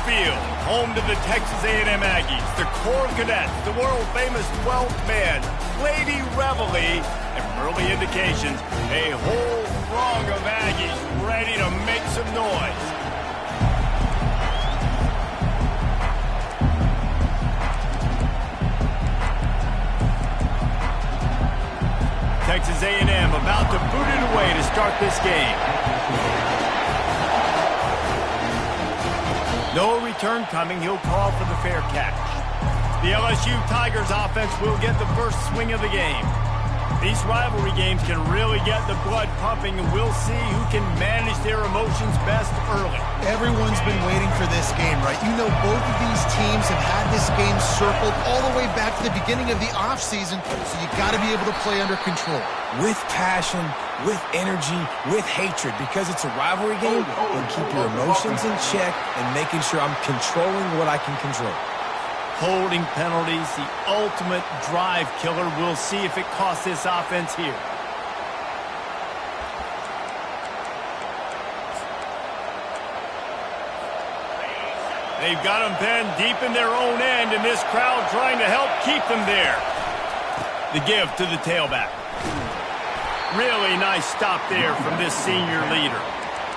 Field, home to the Texas A&M Aggies, the Corps Cadets, the world-famous 12th man, Lady Reveille, and early indications, a whole throng of Aggies ready to make some noise. Texas A&M about to boot it away to start this game. No return coming. He'll call for the fair catch. The LSU Tigers offense will get the first swing of the game. These rivalry games can really get the blood pumping, and we'll see who can manage their emotions best early. Everyone's been waiting for this game, right? You know, both of these teams have had this game circled all the way back to the beginning of the offseason, so you got to be able to play under control. With passion, with energy, with hatred, because it's a rivalry game, and keep your emotions in check and making sure I'm controlling what I can control. Holding penalties, the ultimate drive killer. We'll see if it costs this offense here. They've got them pinned deep in their own end, and this crowd trying to help keep them there. The give to the tailback. Really nice stop there from this senior leader.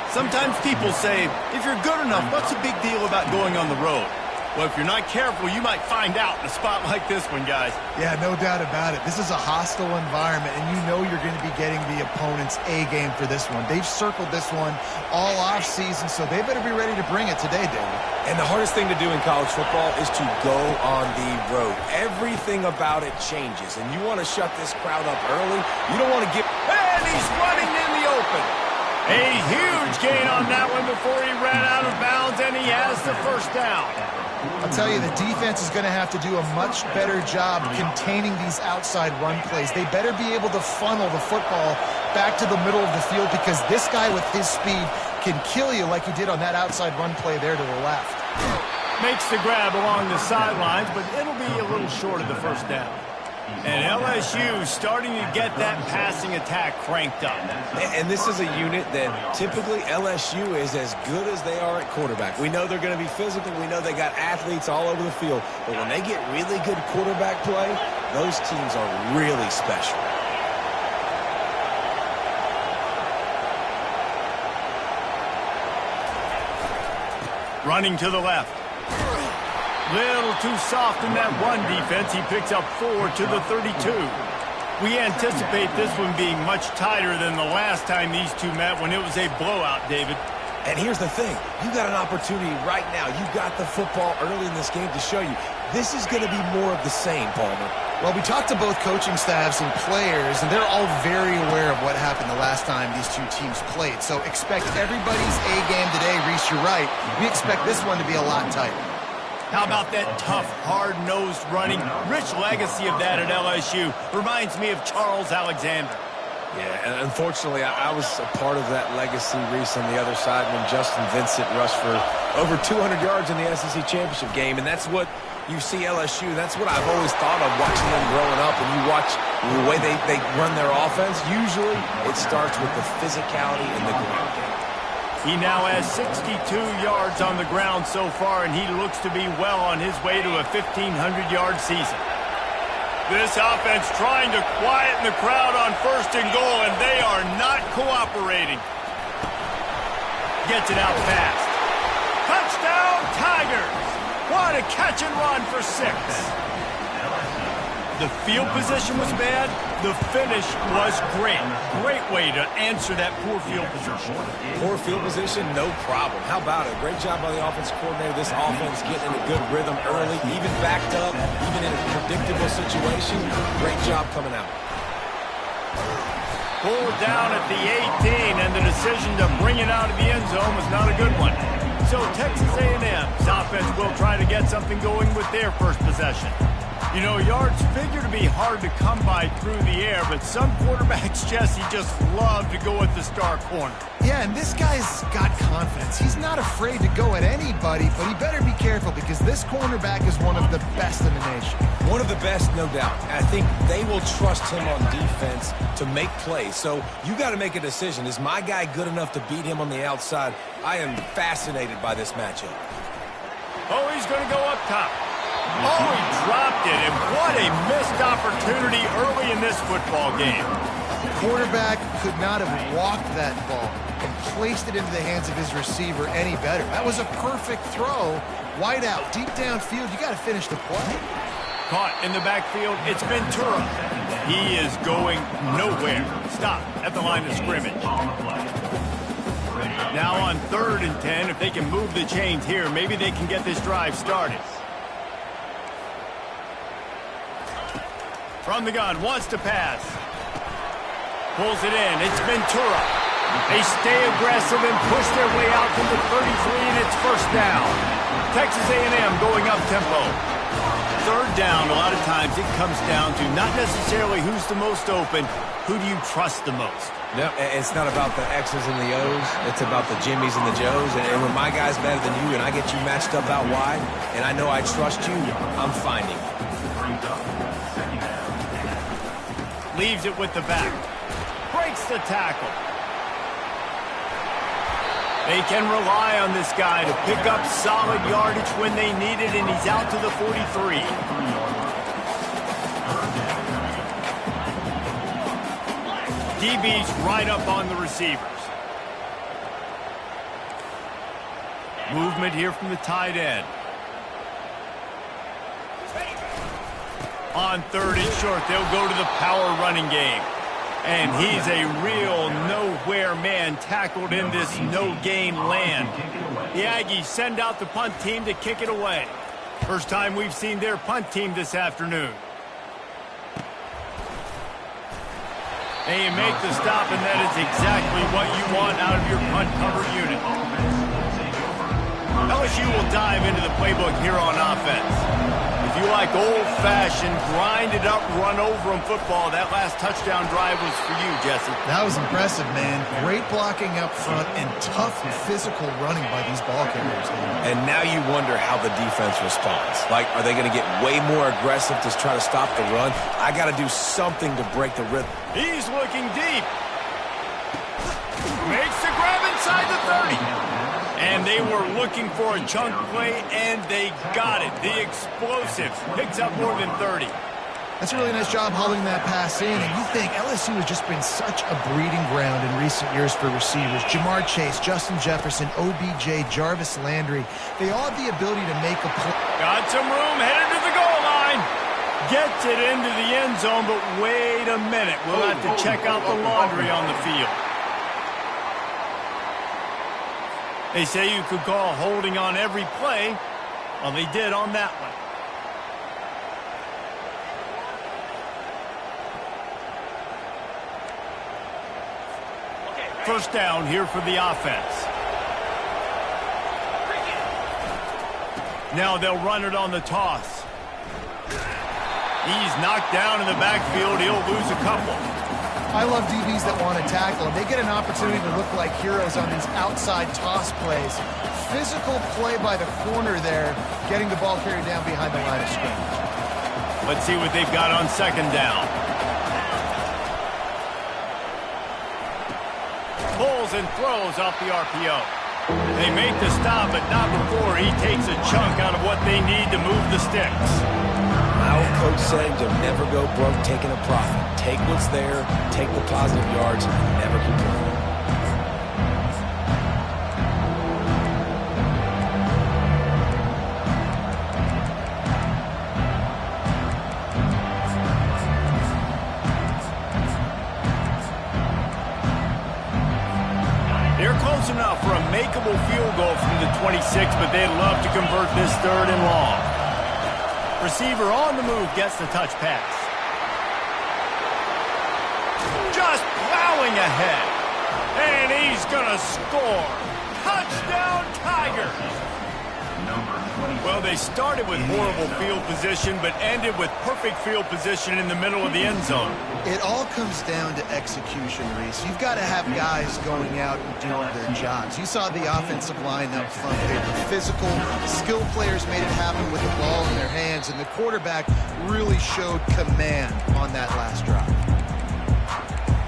Sometimes people say, if you're good enough, what's the big deal about going on the road? Well, if you're not careful, you might find out in a spot like this one, guys. Yeah, no doubt about it. This is a hostile environment, and you know you're going to be getting the opponent's A game for this one. They've circled this one all offseason, so they better be ready to bring it today, David. And the hardest thing to do in college football is to go on the road. Everything about it changes, and you want to shut this crowd up early. You don't want to give... And he's running in the open. A huge gain on that one before he ran out of bounds, and he has the first down. I'll tell you, the defense is going to have to do a much better job containing these outside run plays. They better be able to funnel the football back to the middle of the field, because this guy with his speed can kill you like he did on that outside run play there to the left. Makes the grab along the sidelines, but it'll be a little short of the first down. And LSU starting to get that passing attack cranked up. And this is a unit that typically LSU is as good as they are at quarterback. We know they're going to be physical. We know they got athletes all over the field. But when they get really good quarterback play, those teams are really special. Running to the left. Little too soft in that one defense. He picks up 4 to the 32. We anticipate this one being much tighter than the last time these two met when it was a blowout, David. And here's the thing. You got an opportunity right now. You got the football early in this game to show you. This is going to be more of the same, Palmer. Well, we talked to both coaching staffs and players, and they're all very aware of what happened the last time these two teams played. So expect everybody's A game today. Reese, you're right. We expect this one to be a lot tighter. How about that tough, hard-nosed running? Rich legacy of that at LSU. Reminds me of Charles Alexander. Yeah, and unfortunately, I was a part of that legacy, Reese, on the other side when Justin Vincent rushed for over 200 yards in the SEC championship game, and that's what you see LSU. That's what I've always thought of watching them growing up, and you watch the way they run their offense. Usually, it starts with the physicality in the ground game. He now has 62 yards on the ground so far, and he looks to be well on his way to a 1,500-yard season. This offense trying to quieten the crowd on 1st and goal, and they are not cooperating. Gets it out fast. Touchdown, Tigers! What a catch and run for 6. The field position was bad. The finish was great. Great way to answer that poor field position. Poor field position, no problem. How about it? Great job by the offensive coordinator. This offense getting in a good rhythm early, even backed up, even in a predictable situation. Great job coming out. Pulled down at the 18, and the decision to bring it out of the end zone was not a good one. So Texas A&M's offense will try to get something going with their first possession. You know, yards figure to be hard to come by through the air, but some quarterbacks, Jesse, just love to go at the star corner. Yeah, and this guy's got confidence. He's not afraid to go at anybody, but he better be careful because this cornerback is one of the best in the nation. One of the best, no doubt. I think they will trust him on defense to make plays. So you got to make a decision. Is my guy good enough to beat him on the outside? I am fascinated by this matchup. Oh, he's going to go up top. Oh, he dropped it, and what a missed opportunity early in this football game. The quarterback could not have walked that ball and placed it into the hands of his receiver any better. That was a perfect throw. Wide out, deep downfield, you got to finish the play. Caught in the backfield, it's Ventura. He is going nowhere. Stop at the line of scrimmage. Now on 3rd and 10, if they can move the chains here, maybe they can get this drive started. From the gun, wants to pass. Pulls it in, it's Ventura. They stay aggressive and push their way out to the 33, and it's first down. Texas A&M going up tempo. 3rd down, a lot of times it comes down to not necessarily who's the most open, who do you trust the most? No, it's not about the X's and the O's. It's about the Jimmies and the Joes. And when my guy's better than you and I get you matched up out wide, and I know I trust you, I'm finding you. Leaves it with the back. Breaks the tackle. They can rely on this guy to pick up solid yardage when they need it, and he's out to the 43. DB's right up on the receivers. Movement here from the tight end. On 3rd and short, they'll go to the power running game. And he's a real nowhere man tackled in this no-gain land. The Aggies send out the punt team to kick it away. First time we've seen their punt team this afternoon. They make the stop, and that is exactly what you want out of your punt cover unit. LSU will dive into the playbook here on offense. If you like old-fashioned, grinded-up, run-over-'em football, that last touchdown drive was for you, Jesse. That was impressive, man. Great blocking up front and tough physical running by these ball carriers. And now you wonder how the defense responds. Like, are they going to get way more aggressive to try to stop the run? I got to do something to break the rhythm. He's looking deep. Makes the grab inside the 30. And they were looking for a chunk play, and they got it. The explosive picks up more than 30. That's a really nice job holding that pass in, and you think LSU has just been such a breeding ground in recent years for receivers. Jamar Chase, Justin Jefferson, OBJ, Jarvis Landry. They all have the ability to make a play. Got some room, headed to the goal line. Gets it into the end zone, but wait a minute. We'll have to check out the laundry on the field. They say you could call holding on every play. Well, they did on that one. First down here for the offense. Now they'll run it on the toss. He's knocked down in the backfield. He'll lose a couple. I love DBs that want to tackle, and they get an opportunity to look like heroes on these outside toss plays. Physical play by the corner there, getting the ball carried down behind the line of scrimmage. Let's see what they've got on 2nd down. Pulls and throws off the RPO. They make the stop, but not before he takes a chunk out of what they need to move the sticks. My old coach said you'll never go broke taking a profit. Take what's there, take the positive yards, and never complain. They're close enough for a makeable field goal from the 26, but they'd love to convert this 3rd and long. Receiver on the move gets the touch pass. Just plowing ahead. And he's going to score. Touchdown, Tigers. Well, they started with horrible field position, but ended with perfect field position in the middle of the end zone. It all comes down to execution, Reese. You've got to have guys going out and doing their jobs. You saw the offensive line up front. They were physical. Skilled players made it happen with the ball in their hands, and the quarterback really showed command on that last drive.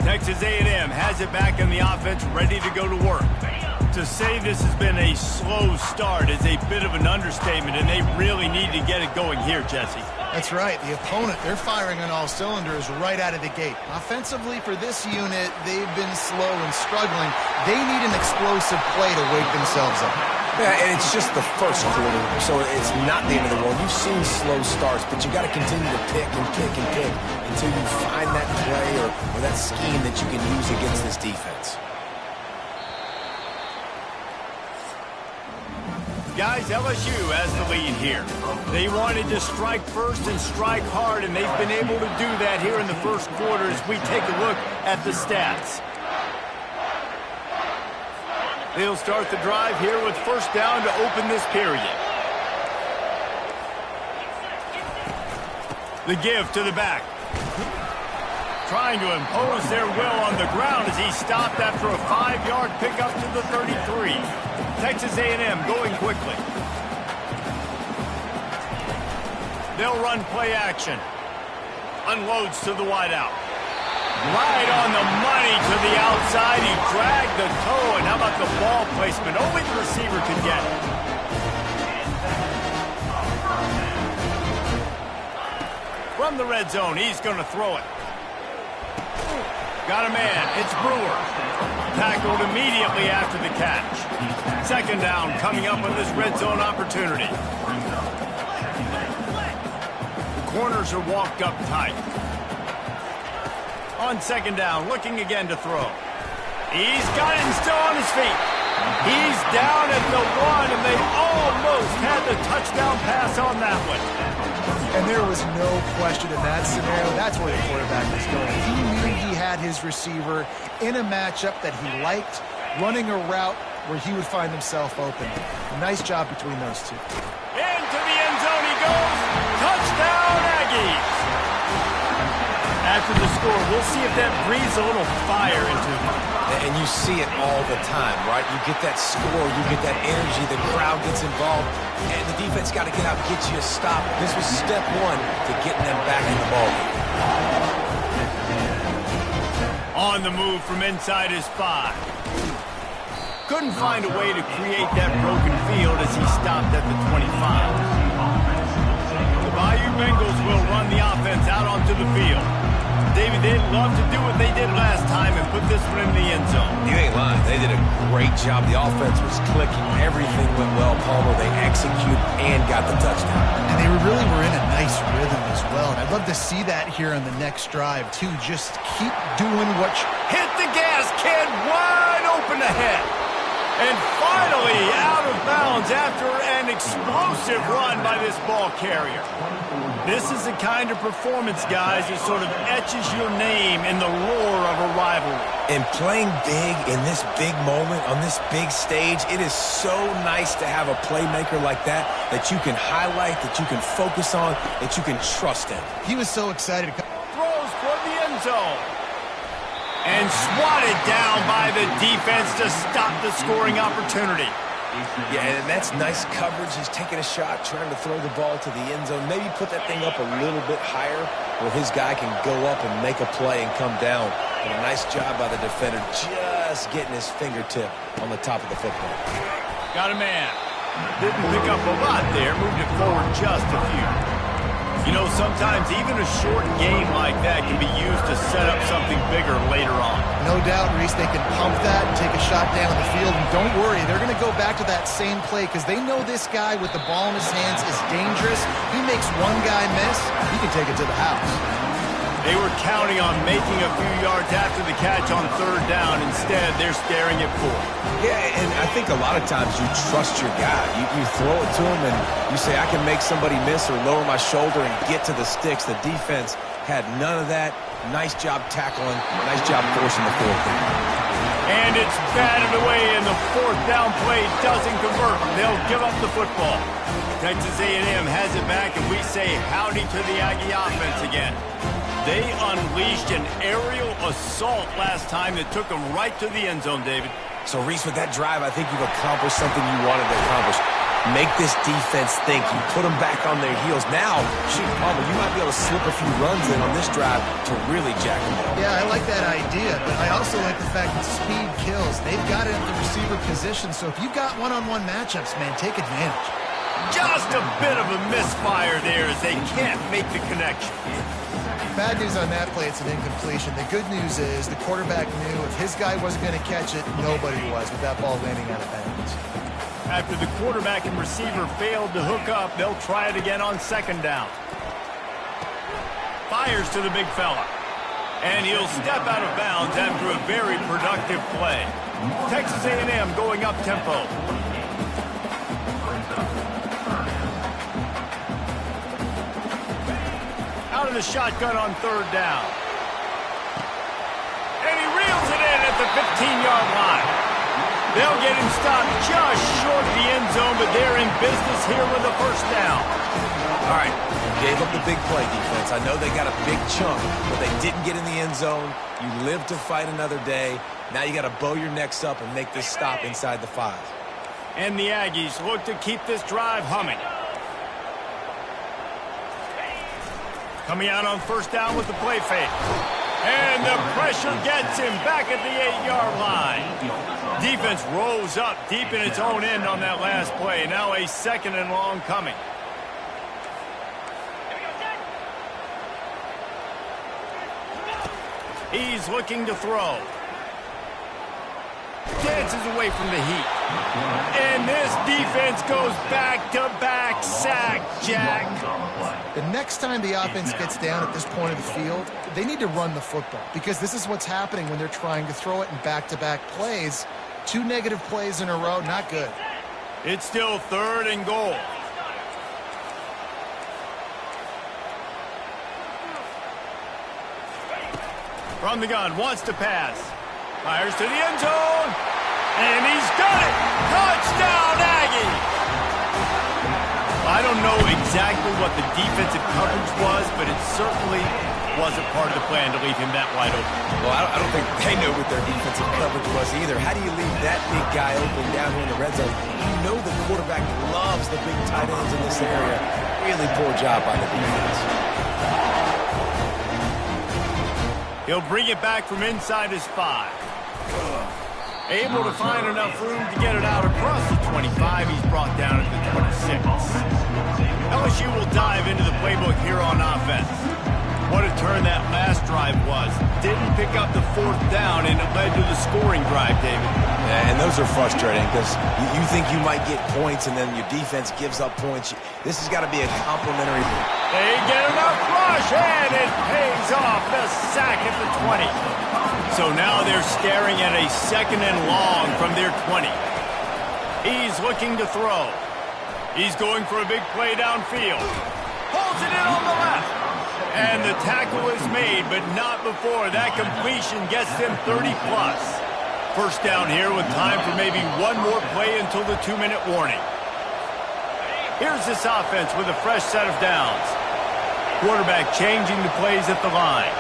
Texas A&M has it back in the offense, ready to go to work. To say this has been a slow start is a bit of an understatement, and they really need to get it going here, Jesse. That's right. The opponent, they're firing on all cylinders right out of the gate. Offensively, for this unit, they've been slow and struggling. They need an explosive play to wake themselves up. Yeah, and it's just the first quarter, so it's not the end of the world. You've seen slow starts, but you got to continue to pick and pick and pick until you find that play or that scheme that you can use against this defense. Guys, LSU has the lead here. They wanted to strike first and strike hard, and they've been able to do that here in the first quarter as we take a look at the stats. They'll start the drive here with first down to open this period. The give to the back. Trying to impose their will on the ground as he stopped after a 5-yard pickup to the 33. Texas A&M going quickly. They'll run play action. Unloads to the wideout. Right on the money to the outside. He dragged the toe, and how about the ball placement? Only the receiver could get it. From the red zone, he's going to throw it. Got a man. It's Brewer. Tackled immediately after the catch. Second down coming up on this red zone opportunity. The corners are walked up tight. On second down, looking again to throw. He's got it and still on his feet. He's down at the 1, and they almost had the touchdown pass on that one. And there was no question in that scenario. That's where the quarterback was going. He knew he had his receiver in a matchup that he liked, running a route where he would find himself open. Nice job between those two. Into the end zone he goes. Touchdown, Aggies. After the score, we'll see if that breathes a little fire into him. And you see it all the time, right? You get that score, you get that energy, the crowd gets involved, and the defense got to get out and get you a stop. This was step one to getting them back in the ballgame. On the move from inside his 5. Couldn't find a way to create that broken field as he stopped at the 25. The Bayou Bengals will run the offense out onto the field. David, they'd love to do what they did last time and put this one in the end zone. You ain't lying. They did a great job. The offense was clicking. Everything went well, Palmer. They executed and got the touchdown. And they really were in a nice rhythm as well. And I'd love to see that here on the next drive, too. Just keep doing what you... Hit the gas, kid. Wide open ahead. And finally out of bounds after an explosive run by this ball carrier. This is the kind of performance, guys, that sort of etches your name in the roar of a rivalry. And playing big in this big moment, on this big stage, it is so nice to have a playmaker like that you can highlight, that you can focus on, that you can trust in. He was so excited. Throws toward the end zone. And swatted down by the defense to stop the scoring opportunity. Yeah, and that's nice coverage. He's taking a shot, trying to throw the ball to the end zone. Maybe put that thing up a little bit higher where his guy can go up and make a play and come down. And a nice job by the defender just getting his fingertip on the top of the football. Got a man. Didn't pick up a lot there. Moved it forward just a few. You know, sometimes even a short game like that can be used to set up something bigger later on. No doubt, Reese, they can pump that and take a shot down the field. And don't worry, they're going to go back to that same play because they know this guy with the ball in his hands is dangerous. He makes one guy miss, he can take it to the house. They were counting on making a few yards after the catch on third down. Instead, they're staring at 4. Yeah, and I think a lot of times you trust your guy. You throw it to him and you say, I can make somebody miss or lower my shoulder and get to the sticks. The defense had none of that. Nice job tackling. Nice job forcing the 4th down. And it's batted away, and the fourth down play doesn't convert. They'll give up the football. Texas A&M has it back, and we say howdy to the Aggie offense again. They unleashed an aerial assault last time that took them right to the end zone, David. So, Reese, with that drive, I think you've accomplished something you wanted to accomplish. Make this defense think. You put them back on their heels. Now, shoot, Palmer, you might be able to slip a few runs in on this drive to really jack them up. Yeah, I like that idea, but I also like the fact that speed kills. They've got it at the receiver position, so if you've got one-on-one matchups, man, take advantage. Just a bit of a misfire there as they can't make the connection. Bad news on that play, it's an incompletion. The good news is the quarterback knew if his guy wasn't going to catch it, nobody was with that ball landing out of bounds. After the quarterback and receiver failed to hook up, they'll try it again on second down. Fires to the big fella. And he'll step out of bounds after a very productive play. Texas A&M going up tempo. Out of the shotgun on third down. And he reels it in at the 15-yard line. They'll get him stopped just short of the end zone, but they're in business here with a first down. All right, gave up the big play, defense. I know they got a big chunk, but they didn't get in the end zone. You live to fight another day. Now you got to bow your necks up and make this stop inside the 5. And the Aggies look to keep this drive humming. Coming out on first down with the play fake. And the pressure gets him back at the 8-yard line. Defense rolls up deep in its own end on that last play. Now a second and long coming. He's looking to throw. Dances away from the heat. And this defense goes back-to-back sack, Jack. The next time the offense gets down at this point of the field, they need to run the football because this is what's happening when they're trying to throw it in back-to-back plays. 2 negative plays in a row, not good. It's still third and goal. From the gun, wants to pass. Fires to the end zone. And he's done it! Touchdown, Aggie! I don't know exactly what the defensive coverage was, but it certainly wasn't part of the plan to leave him that wide open. Well, I don't think they know what their defensive coverage was either. How do you leave that big guy open down here in the red zone? You know the quarterback loves the big tight ends in this area. Really poor job by the defense. He'll bring it back from inside his 5. Able to find enough room to get it out across the 25. He's brought down at the 26. LSU will dive into the playbook here on offense. What a turn that last drive was. Didn't pick up the fourth down, and it led to the scoring drive, David. Yeah, and those are frustrating because you think you might get points, and then your defense gives up points. This has got to be a complimentary. They get enough rush, and it pays off. The sack at the 20. So now they're staring at a second and long from their 20. He's looking to throw. He's going for a big play downfield. Holds it in on the left. And the tackle is made, but not before that completion gets them 30-plus. First down here with time for maybe one more play until the 2-minute warning. Here's this offense with a fresh set of downs. Quarterback changing the plays at the line.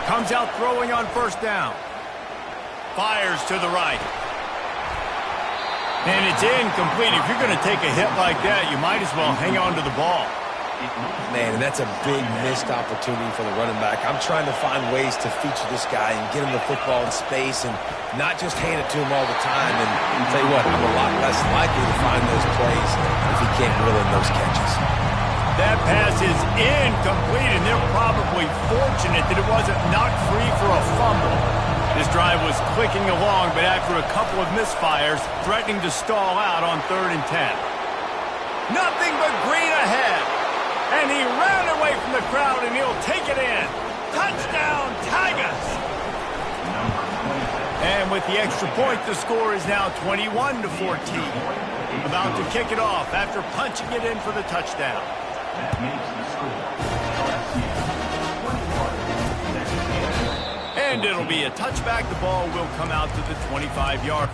Comes out throwing on first down. Fires to the right. And it's incomplete. If you're going to take a hit like that, you might as well hang on to the ball. Man, and that's a big missed opportunity for the running back. I'm trying to find ways to feature this guy and get him the football in space and not just hand it to him all the time. And I'll tell you what, I'm a lot less likely to find those plays if he can't reel in those catches. That pass is incomplete, and they're probably fortunate that it wasn't knocked free for a fumble. This drive was clicking along, but after a couple of misfires, threatening to stall out on 3rd and 10. Nothing but green ahead. And he ran away from the crowd, and he'll take it in. Touchdown, Tigers! And with the extra point, the score is now 21-14. About to kick it off after punching it in for the touchdown. And it'll be a touchback. The ball will come out to the 25-yard.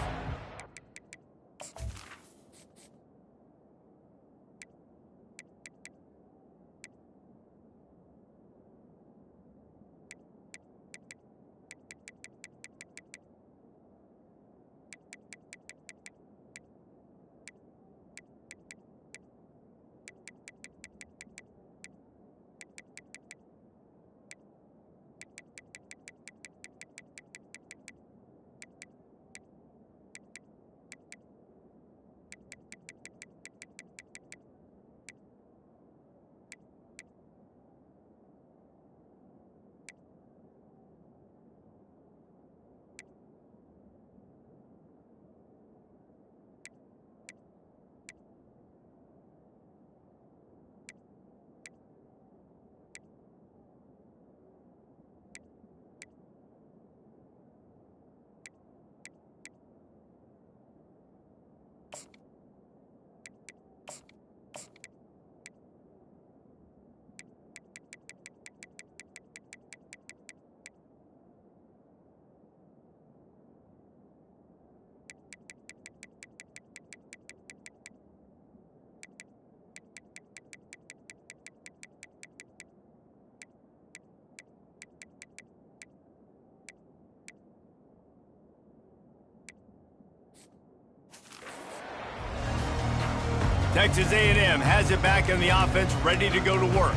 Texas A&M has it back in the offense, ready to go to work.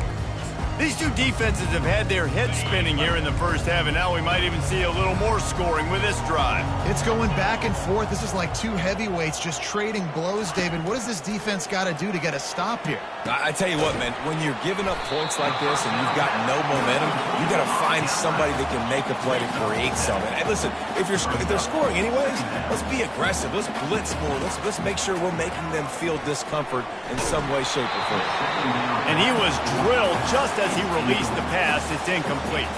These two defenses have had their heads spinning here in the first half, and now we might even see a little more scoring with this drive. It's going back and forth. This is like two heavyweights just trading blows, David. What does this defense got to do to get a stop here? I tell you what, man, when you're giving up points like this and you've got no momentum, you got to find somebody that can make a play to create something. And listen, if they're scoring anyways, let's be aggressive. Let's blitz more. Let's make sure we're making them feel discomfort in some way, shape, or form. And he was drilled just as he released the pass. It's incomplete.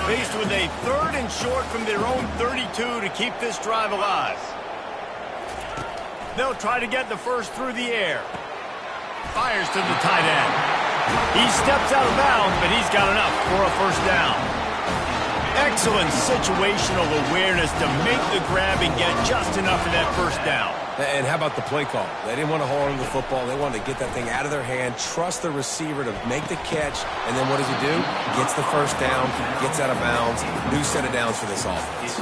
Faced with a 3rd and short from their own 32 to keep this drive alive. They'll try to get the first through the air. Fires to the tight end. He steps out of bounds, but he's got enough for a first down. Excellent situational awareness to make the grab and get just enough for that first down. And how about the play call? They didn't want to hold on to the football. They wanted to get that thing out of their hand, trust the receiver to make the catch, and then what does he do? Gets the first down, gets out of bounds. New set of downs for this offense.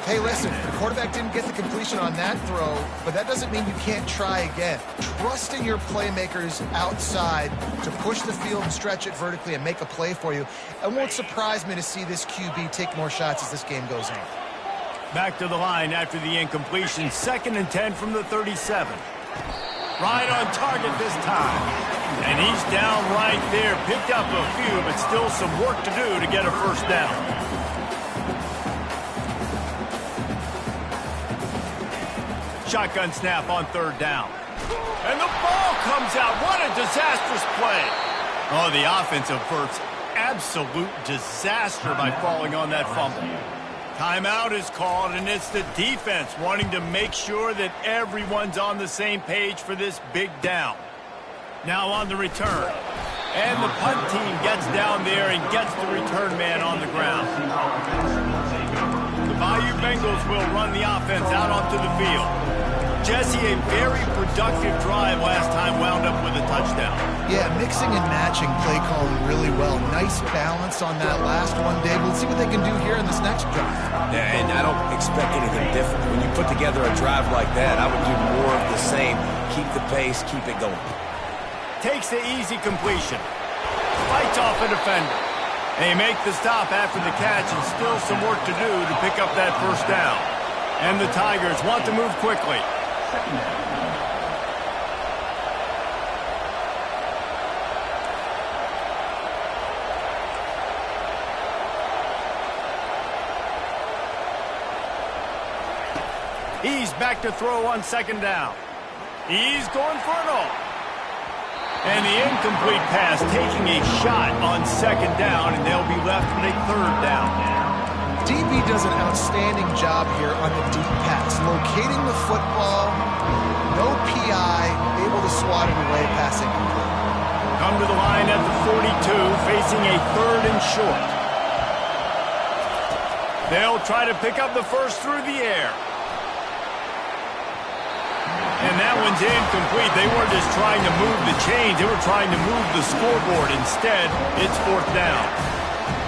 Hey, listen, the quarterback didn't get the completion on that throw, but that doesn't mean you can't try again. Trusting your playmakers outside to push the field and stretch it vertically and make a play for you. It won't surprise me to see this QB take more shots as this game goes on. Back to the line after the incompletion. 2nd and 10 from the 37. Right on target this time. And he's down right there. Picked up a few, but still some work to do to get a first down. Shotgun snap on 3rd down. And the ball comes out. What a disastrous play. Oh, the offense averts absolute disaster by falling on that fumble. Timeout is called, and it's the defense wanting to make sure that everyone's on the same page for this big down. Now on the return. And the punt team gets down there and gets the return man on the ground. The Bayou Bengals will run the offense out onto the field. Jesse, a very productive drive last time, wound up with a touchdown. Yeah, mixing and matching play calling really well. Nice balance on that last one, Dave. Let's see what they can do here in this next drive. Yeah, and I don't expect anything different. When you put together a drive like that, I would do more of the same. Keep the pace, keep it going. Takes the easy completion. Fights off a defender. They make the stop after the catch, and still some work to do to pick up that first down. And the Tigers want to move quickly. He's back to throw on 2nd down. He's going for it all. And the incomplete pass taking a shot on 2nd down, and they'll be left with a 3rd down. DB does an outstanding job here on the deep pass. Locating the football, no PI, able to swat it away, passing complete. Come to the line at the 42, facing a 3rd and short. They'll try to pick up the first through the air. And that one's incomplete. They weren't just trying to move the chains. They were trying to move the scoreboard. Instead, it's 4th down.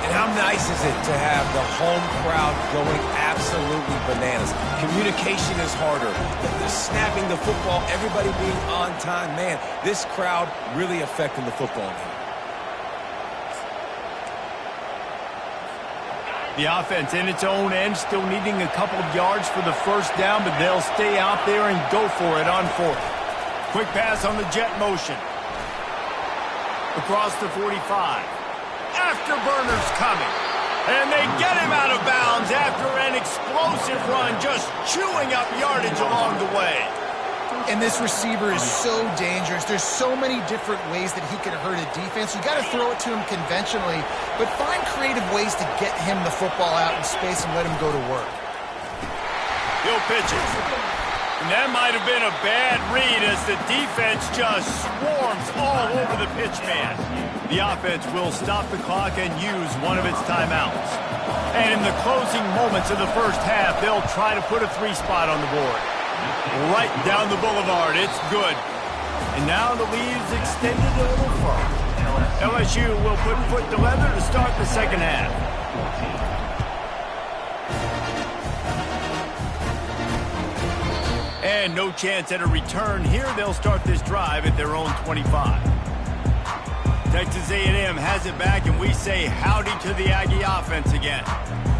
And how nice is it to have the home crowd going absolutely bananas? Communication is harder. The snapping the football, everybody being on time. Man, this crowd really affecting the football game. The offense in its own end, still needing a couple of yards for the first down, but they'll stay out there and go for it on 4th. Quick pass on the jet motion. Across the 45. Afterburner's coming. And they get him out of bounds after an explosive run, just chewing up yardage along the way. And this receiver is so dangerous. There's so many different ways that he can hurt a defense. You got to throw it to him conventionally, but find creative ways to get him the football out in space and let him go to work. He'll pitch it. And that might have been a bad read as the defense just swarms all over the pitch man. The offense will stop the clock and use one of its timeouts. And in the closing moments of the first half, they'll try to put a 3 spot on the board. Right down the boulevard. It's good. And now the lead is extended a little further. LSU will put foot to leather to start the second half. And no chance at a return here. They'll start this drive at their own 25. Texas A&M has it back, and we say howdy to the Aggie offense again.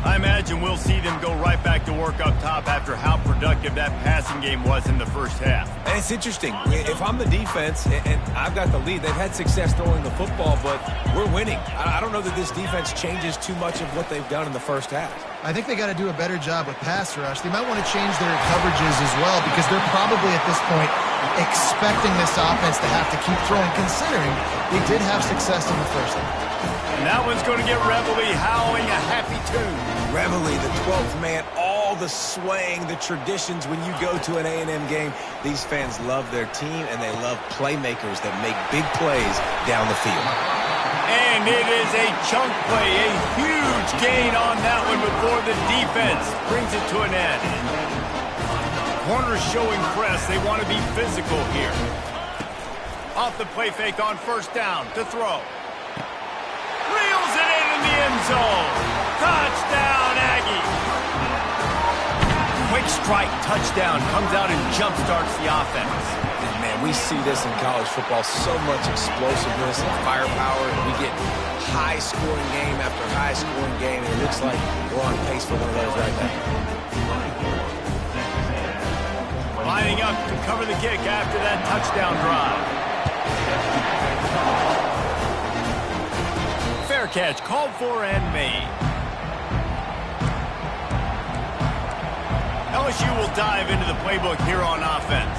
I imagine we'll see them go right back to work up top after how productive that passing game was in the first half. And it's interesting. If I'm the defense and I've got the lead, they've had success throwing the football, but we're winning. I don't know that this defense changes too much of what they've done in the first half. I think they got to do a better job with pass rush. They might want to change their coverages as well because they're probably at this point expecting this offense to have to keep throwing, considering they did have success in the first half. And that one's going to get Reveille howling a happy tune. Reveille, the 12th man, all the swaying, the traditions when you go to an A&M game. These fans love their team, and they love playmakers that make big plays down the field. And it is a chunk play, a huge gain on that one before the defense brings it to an end. Corners showing press. They want to be physical here. Off the play fake on first down to throw. Reels it in the end zone. Touchdown, Aggie. Quick strike touchdown comes out and jumpstarts the offense. And man, we see this in college football, so much explosiveness and firepower. And we get high-scoring game after high-scoring game, and it looks like we're on pace for one of those right now. Lining up to cover the kick after that touchdown drive. Fair catch called for and made. LSU will dive into the playbook here on offense.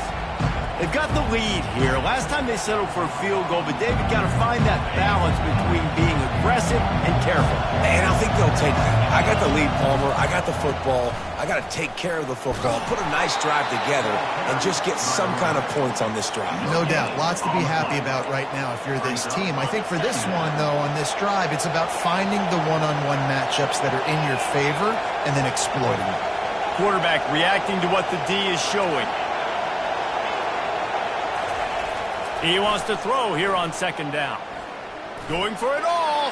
They've got the lead here. Last time they settled for a field goal, but David got to find that balance between being aggressive and careful. And I think they'll take that. I got the lead, Palmer. I got the football. I got to take care of the football, put a nice drive together, and just get some kind of points on this drive. No doubt. Lots to be happy about right now if you're this team. I think for this one, though, on this drive, it's about finding the one-on-one matchups that are in your favor and then exploiting them. Quarterback reacting to what the D is showing. He wants to throw here on second down. Going for it all.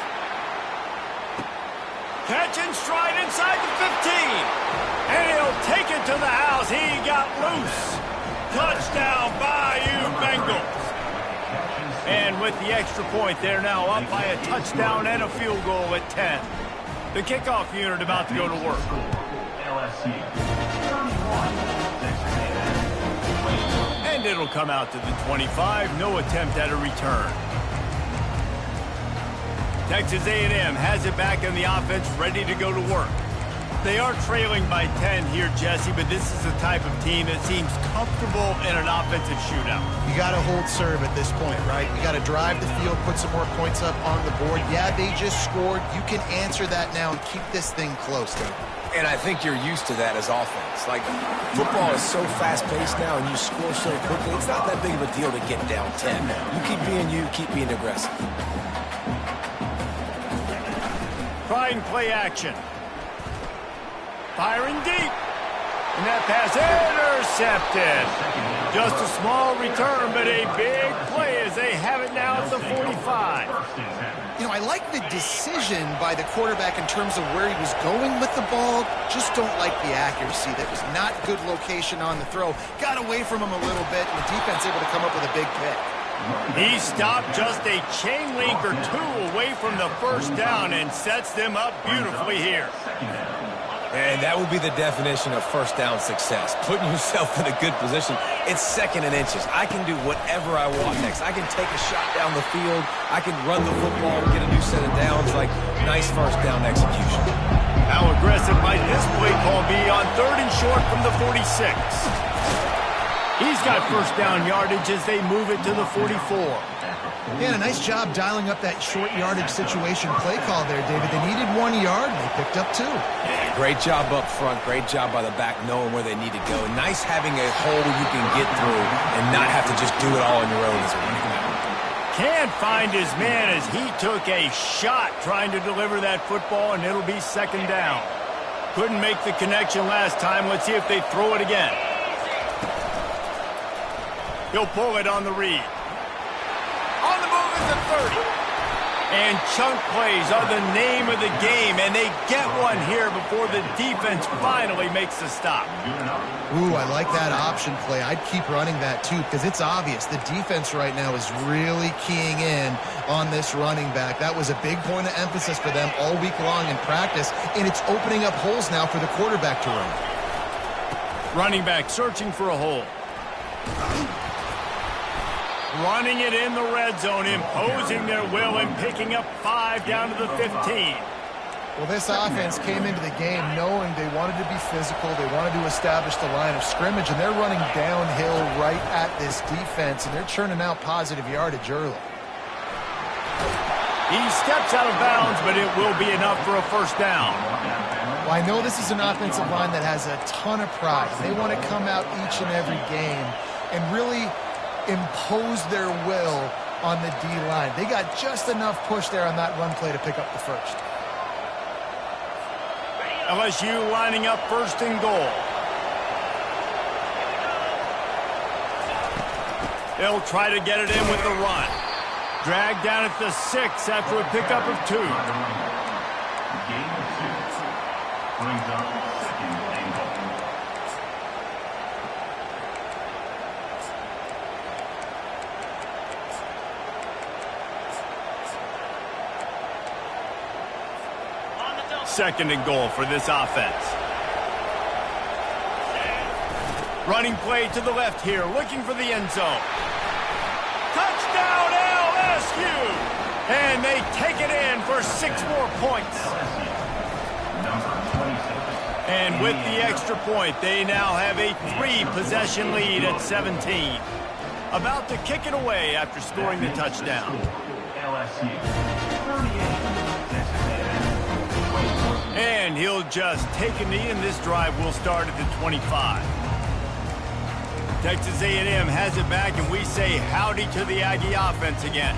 Catch and stride inside the 15. And he'll take it to the house. He got loose. Touchdown, Bayou Bengals. And with the extra point, they're now up by a touchdown and a field goal at 10. The kickoff unit about to go to work. And it'll come out to the 25. No attempt at a return. Texas A&M has it back in the offense, ready to go to work. They are trailing by 10 here, Jesse, but this is the type of team that seems comfortable in an offensive shootout. You got to hold serve at this point, right? You got to drive the field, put some more points up on the board. Yeah, they just scored. You can answer that now and keep this thing close, David. And I think you're used to that as offense. Like, football is so fast-paced now, and you score so quickly, it's not that big of a deal to get down 10. You keep being aggressive. Trying play action. Firing deep. And that pass intercepted. Just a small return, but a big play as they have it now at the 45. You know, I like the decision by the quarterback in terms of where he was going with the ball. Just don't like the accuracy. That was not good location on the throw. Got away from him a little bit, and the defense able to come up with a big pick. He stopped just a chain link or two away from the first down and sets them up beautifully here. And that would be the definition of first down success. Putting yourself in a good position. It's second and inches. I can do whatever I want next. I can take a shot down the field. I can run the football and get a new set of downs. Like, nice first down execution. How aggressive might this play call be on 3rd and short from the 46? He's got first down yardage as they move it to the 44. Yeah, a nice job dialing up that short yardage situation play call there, David. They needed 1 yard, and they picked up 2. Yeah, great job up front. Great job by the back knowing where they need to go. Nice having a hole you can get through and not have to just do it all on your own as a running back. Can't find his man as he took a shot trying to deliver that football, and it'll be 2nd down. Couldn't make the connection last time. Let's see if they throw it again. He'll pull it on the read. On the move is the 30. And chunk plays are the name of the game, and they get one here before the defense finally makes the stop. Ooh, I like that option play. I'd keep running that too because it's obvious the defense right now is really keying in on this running back. That was a big point of emphasis for them all week long in practice, and it's opening up holes now for the quarterback to run. Running back searching for a hole. Running it in the red zone, imposing their will and picking up 5 down to the 15. Well, this offense came into the game knowing they wanted to be physical, they wanted to establish the line of scrimmage, and they're running downhill right at this defense, and they're churning out positive yardage early. He steps out of bounds, but it will be enough for a first down. Well, I know this is an offensive line that has a ton of pride. They want to come out each and every game and really impose their will on the D-line. They got just enough push there on that run play to pick up the first. LSU lining up 1st and goal. They'll try to get it in with the run. Dragged down at the 6 after a pickup of 2. Second and goal for this offense. Running play to the left here, looking for the end zone. Touchdown LSU! And they take it in for 6 more points. And with the extra point, they now have a 3-possession lead at 17. About to kick it away after scoring the touchdown. And he'll just take a knee, and this drive will start at the 25. Texas A&M has it back, and we say howdy to the Aggie offense again.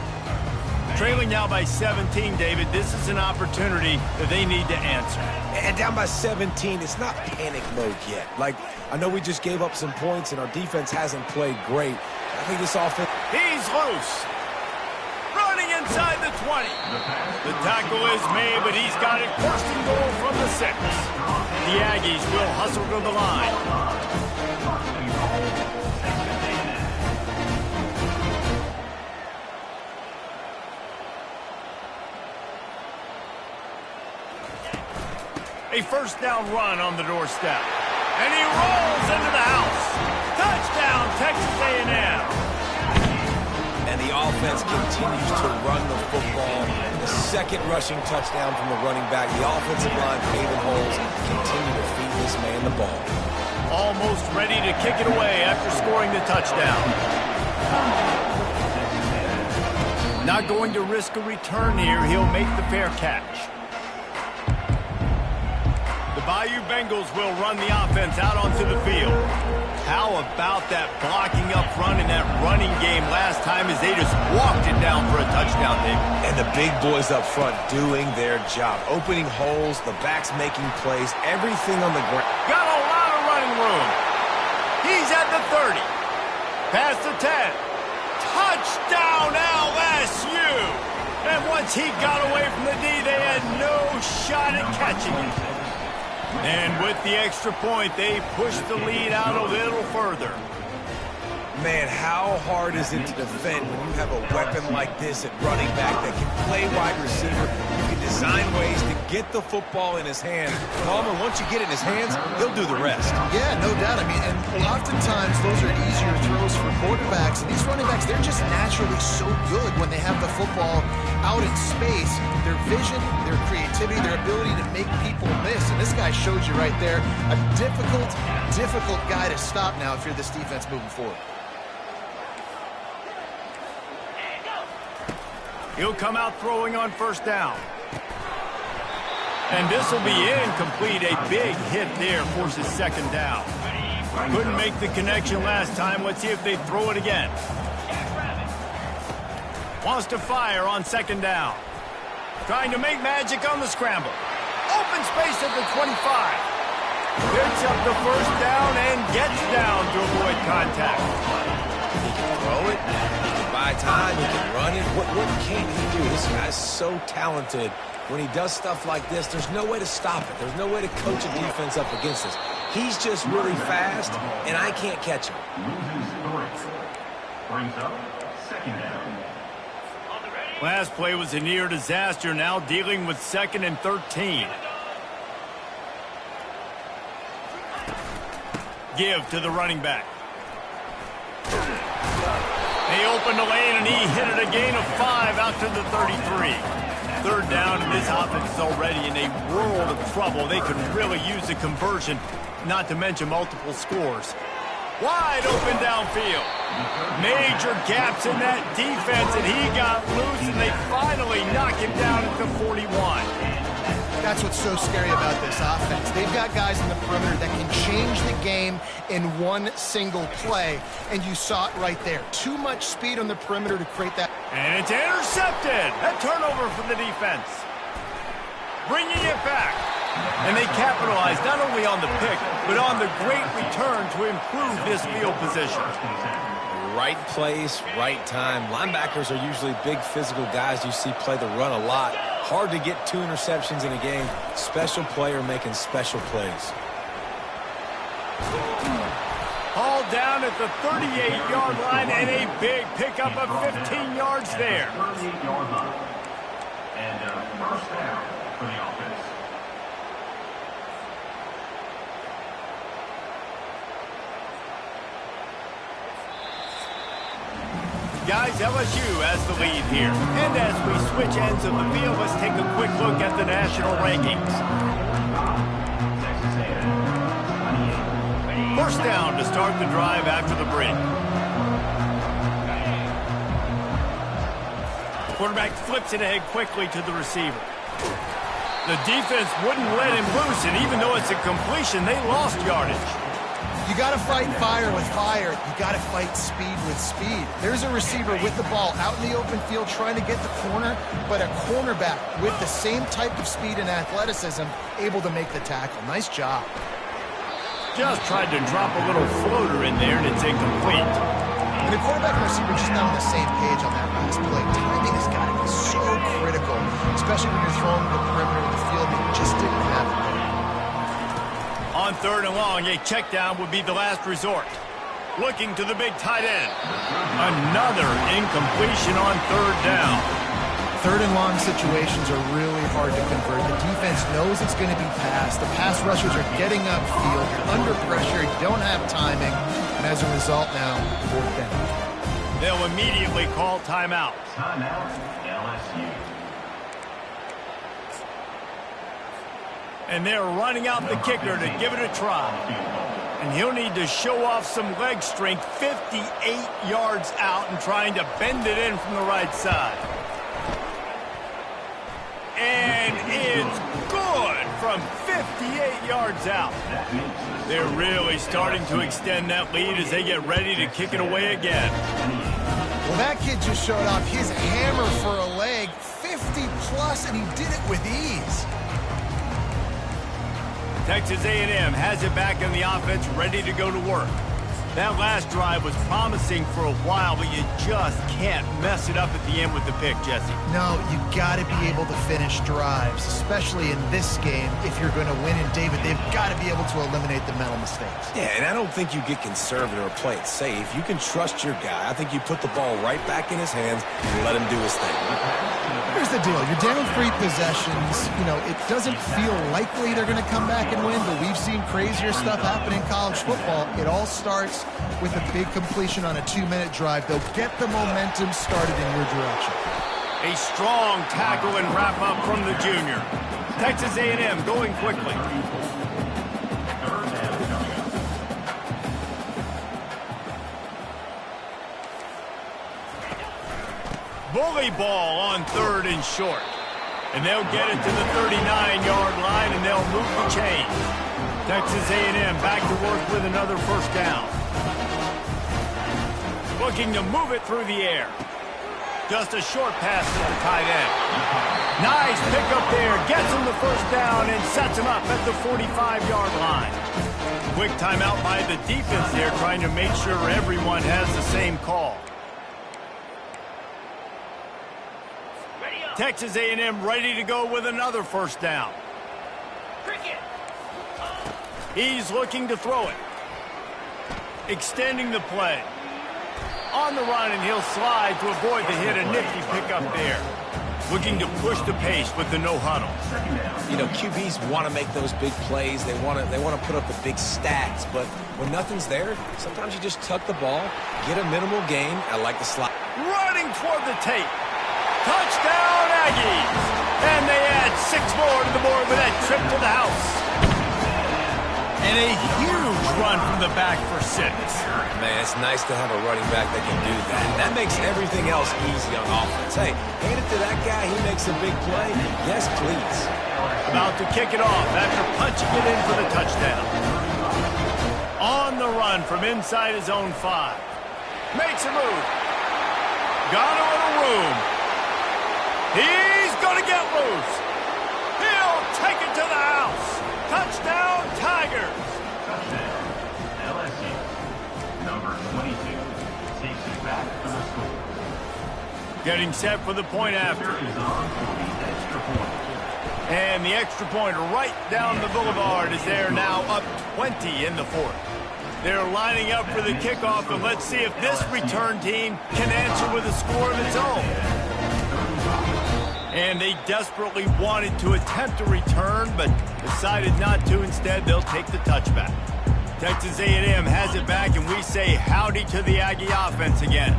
Trailing now by 17, David, this is an opportunity that they need to answer. And down by 17, it's not panic mode yet. Like, I know we just gave up some points, and our defense hasn't played great. I think this offense... He's loose. Running inside the 20. The tackle is made, but he's got it 1st and goal from the 6. The Aggies will hustle to the line. A first down run on the doorstep. And he rolls into the house. Touchdown, Texas A&M. And the offense continues to run the football. The 2nd rushing touchdown from the running back. The offensive line paving holes. Continue to feed this man the ball. Almost ready to kick it away after scoring the touchdown. Not going to risk a return here. He'll make the fair catch. The Bayou Bengals will run the offense out onto the field. How about that blocking up front and that running game last time as they just walked it down for a touchdown, Dave? And the big boys up front doing their job. Opening holes, the backs making plays, everything on the ground. Got a lot of running room. He's at the 30. Past the 10. Touchdown LSU! And once he got away from the D, they had no shot at catching it. And with the extra point, they pushed the lead out a little further. Man, how hard is it to defend when you have a weapon like this at running back that can play wide receiver? You can design ways to get the football in his hand. Palmer, once you get it in his hands, he'll do the rest. Yeah, no doubt. I mean, and oftentimes those are easier throws for quarterbacks. And these running backs, they're just naturally so good when they have the football out in space. Their vision, their creativity, their ability to make people miss. And this guy shows you right there, a difficult guy to stop now if you're this defense moving forward. He'll come out throwing on first down. And this will be incomplete. A big hit there forces second down. Couldn't make the connection last time. Let's see if they throw it again. Wants to fire on second down. Trying to make magic on the scramble. Open space at the 25. Picks up the first down and gets down to avoid contact. He can throw it. He can buy time. He can run it. What can't he do? This guy's so talented. When he does stuff like this, there's no way to stop it. There's no way to coach a defense up against this. He's just really fast, and I can't catch him. Brings up second down. Last play was a near disaster. Now dealing with 2nd and 13. Give to the running back. They opened the lane, and he hit it a gain of 5 out to the 33. Third down, and this offense is already in a world of trouble. They could really use a conversion, not to mention multiple scores. Wide open downfield. Major gaps in that defense, and he got loose, and they finally knock him down at the 41. That's what's so scary about this offense. They've got guys in the perimeter that can change the game in one single play, and you saw it right there. Too much speed on the perimeter to create that. And it's intercepted. A turnover for the defense. Bringing it back. And they capitalized not only on the pick, but on the great return to improve this field position. Right place, right time. Linebackers are usually big physical guys you see play the run a lot. Hard to get 2 interceptions in a game. Special player making special plays. Hauled down at the 38-yard line, and a big pickup of 15 yards there. 38-yard line. And first down for the offense. Guys, LSU has the lead here. And as we switch ends of the field, let's take a quick look at the national rankings. First down to start the drive after the break. Quarterback flips it ahead quickly to the receiver. The defense wouldn't let him loose, and even though it's a completion, they lost yardage. You got to fight fire with fire. You got to fight speed with speed. There's a receiver with the ball out in the open field trying to get the corner, but a cornerback with the same type of speed and athleticism able to make the tackle. Nice job. Just tried to drop a little floater in there, and it's incomplete. And the quarterback and receiver just not on the same page on that last play. Timing has got to be so critical, especially when you're throwing the perimeter of the field. They just didn't have it. On 3rd and long, a check down would be the last resort. Looking to the big tight end. Another incompletion on 3rd down. 3rd and long situations are really hard to convert. The defense knows it's going to be passed. The pass rushers are getting upfield. You're under pressure. You don't have timing. And as a result now, 4th down. They'll immediately call timeout. Timeout, LSU. And they're running out the kicker to give it a try. And he'll need to show off some leg strength 58 yards out and trying to bend it in from the right side. And it's good from A&M 58 yards out. They're really starting to extend that lead as they get ready to kick it away again. Well, that kid just showed off his hammer for a leg, 50-plus, and he did it with ease. Texas A&M has it back in the offense, ready to go to work. That last drive was promising for a while, but you just can't mess it up at the end with the pick, Jesse. No, you got to be able to finish drives, especially in this game. If you're going to win, and David, they've got to be able to eliminate the mental mistakes. Yeah, and I don't think you get conservative or play it safe. You can trust your guy. I think you put the ball right back in his hands and let him do his thing. Here's the deal. You're down 3 possessions. You know, it doesn't feel likely they're going to come back and win, but we've seen crazier stuff happen in college football. It all starts with a big completion on a 2-minute drive. They'll get the momentum started in your direction. A strong tackle and wrap-up from the junior. Texas A&M going quickly. Bully ball on 3rd and short. And they'll get it to the 39-yard line, and they'll move the chain. Texas A&M back to work with another first down. Looking to move it through the air. Just a short pass to the tight end. Nice pickup there. Gets him the first down and sets him up at the 45-yard line. Quick timeout by the defense there, trying to make sure everyone has the same call. Texas A&M ready to go with another first down. He's looking to throw it. Extending the play. On the run, and he'll slide to avoid the hit. A nifty pickup there. Looking to push the pace with the no huddle. You know, QBs want to make those big plays. They want to put up the big stats. But when nothing's there, sometimes you just tuck the ball, get a minimal gain. I like the slide. Running toward the tape. Touchdown, Aggies! And they add 6 more to the board with that trip to the house. And a huge run from the back for 6. Man, it's nice to have a running back that can do that. That makes everything else easy on offense. Hey, hand it to that guy. He makes a big play. Yes, please. About to kick it off after punching it in for the touchdown. On the run from inside his own 5. Makes a move. Got a little room. He's going to get loose. He'll take it to the house. Touchdown, Tigers. Touchdown, LSU. Number 22 takes it back for the score. Getting set for the point after. Is on for the extra point. And the extra point right down the boulevard is there now, up 20 in the 4th. They're lining up for the kickoff, and let's see if this return team can answer with a score of its own. And they desperately wanted to attempt a return, but decided not to. Instead, they'll take the touchback. Texas A&M has it back, and we say howdy to the Aggie offense again.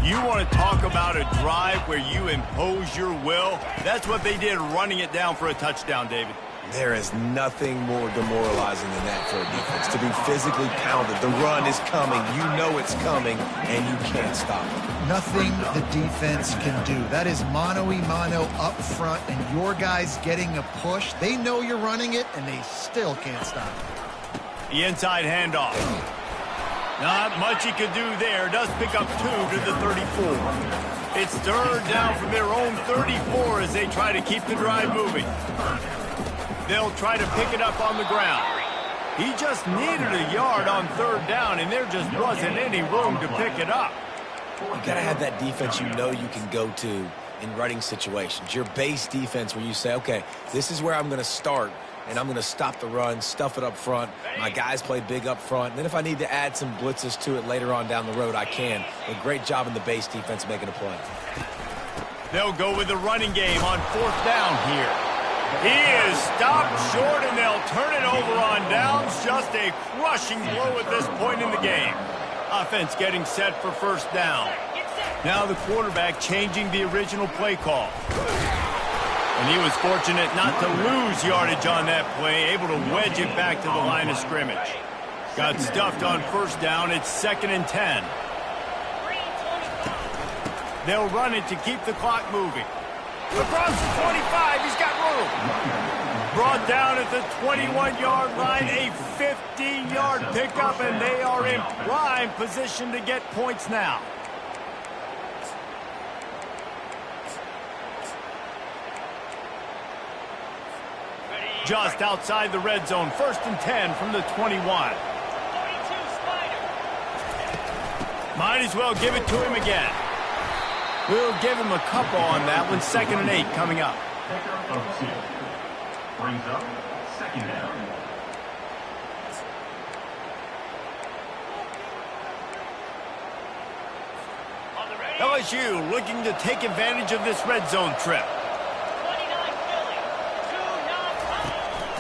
You want to talk about a drive where you impose your will? That's what they did, running it down for a touchdown, David. There is nothing more demoralizing than that for a defense, to be physically pounded. The run is coming. You know it's coming, and you can't stop it. Nothing the defense can do. That is mano-a-mano up front, and your guys getting a push. They know you're running it, and they still can't stop it. The inside handoff. Not much he could do there. Does pick up 2 to the 34. It's 3rd down from their own 34 as they try to keep the drive moving. They'll try to pick it up on the ground. He just needed a yard on 3rd down, and there just wasn't any room to pick it up. You got to have that defense you know you can go to in running situations. Your base defense where you say, okay, this is where I'm going to start, and I'm going to stop the run, stuff it up front. My guys play big up front. And then if I need to add some blitzes to it later on down the road, I can. A great job in the base defense making a play. They'll go with the running game on 4th down here. He is stopped short, and they'll turn it over on downs. Just a crushing blow at this point in the game. Offense getting set for 1st down. Now the quarterback changing the original play call. And he was fortunate not to lose yardage on that play, able to wedge it back to the line of scrimmage. Got stuffed on 1st down. It's 2nd and 10. They'll run it to keep the clock moving. Across the 25, he's got room. Brought down at the 21-yard line, a 50-yard pickup, and they are in prime position to get points now. Just outside the red zone, 1st and 10 from the 21. Might as well give it to him again. We'll give him a couple on that one. 2nd and 8 coming up. Brings up 2nd down. LSU looking to take advantage of this red zone trip.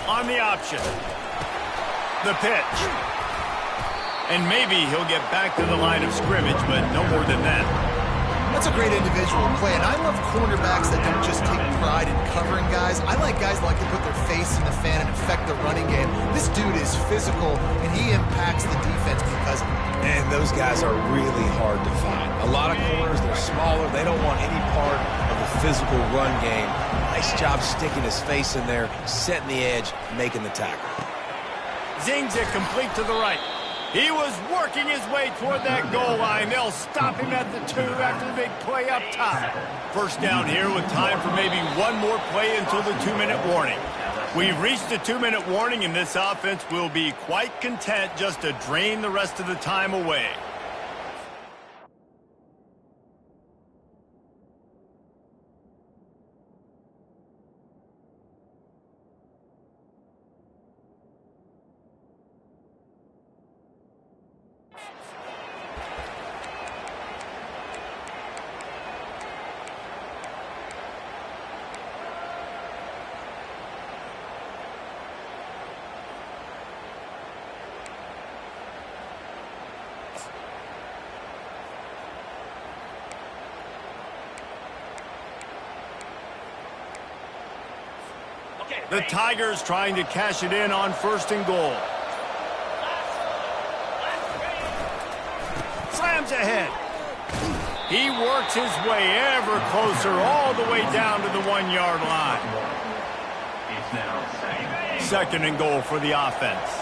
On the option. The pitch. And maybe he'll get back to the line of scrimmage, but no more than that. That's a great individual play, and I love cornerbacks that don't just take pride in covering guys. I like guys that like to put their face in the fan and affect the running game. This dude is physical, and he impacts the defense because of it. And those guys are really hard to find. A lot of corners, they're smaller. They don't want any part of the physical run game. Nice job sticking his face in there, setting the edge, making the tackle. Zings it complete to the right. He was working his way toward that goal line. They'll stop him at the 2 after the big play up top. 1st down here with time for maybe one more play until the 2-minute warning. We've reached the 2-minute warning, and this offense will be quite content just to drain the rest of the time away. The Tigers trying to cash it in on 1st and goal. Slams ahead. He works his way ever closer all the way down to the 1-yard line. It's now 2nd and goal for the offense.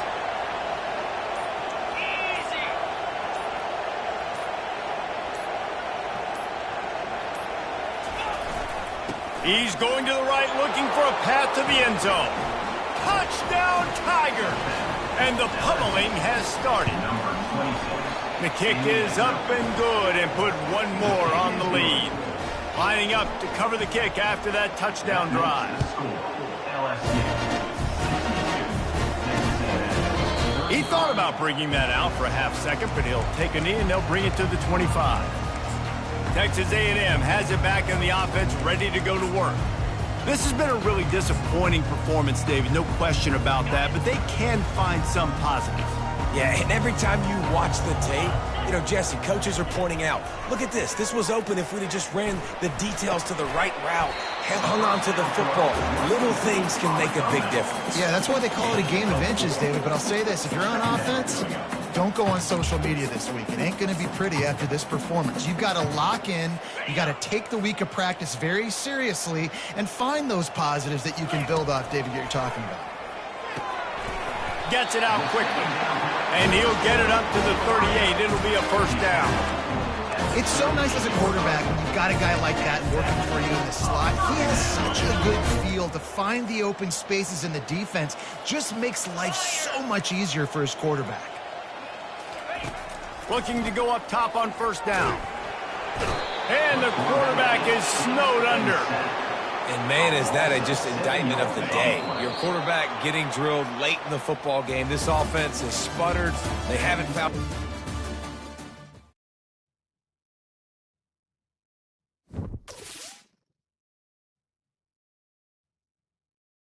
He's going to the right, looking for a path to the end zone. Touchdown, Tigers! And the pummeling has started. The kick is up and good and put one more on the lead. Lining up to cover the kick after that touchdown drive. He thought about bringing that out for a half second, but he'll take a knee and they'll bring it to the 25. Texas A&M has it back in the offense, ready to go to work. This has been a really disappointing performance, David, no question about that, but they can find some positives. Yeah, and every time you watch the tape, you know, Jesse, coaches are pointing out, look at this. This was open if we'd have just ran the details to the right route, hung on to the football. Little things can make a big difference. Yeah, that's why they call it a game of inches, David. But I'll say this, if you're on offense, don't go on social media this week. It ain't going to be pretty after this performance. You've got to lock in. You got to take the week of practice very seriously and find those positives that you can build off, David, you're talking about. Gets it out quickly, and he'll get it up to the 38. It'll be a 1st down. It's so nice as a quarterback when you've got a guy like that working for you in the slot. He has such a good feel to find the open spaces in the defense. Just makes life so much easier for his quarterback. Looking to go up top on 1st down. And the quarterback is snowed under. And, man, is that just indictment of the day. Your quarterback getting drilled late in the football game. This offense has sputtered. They haven't found...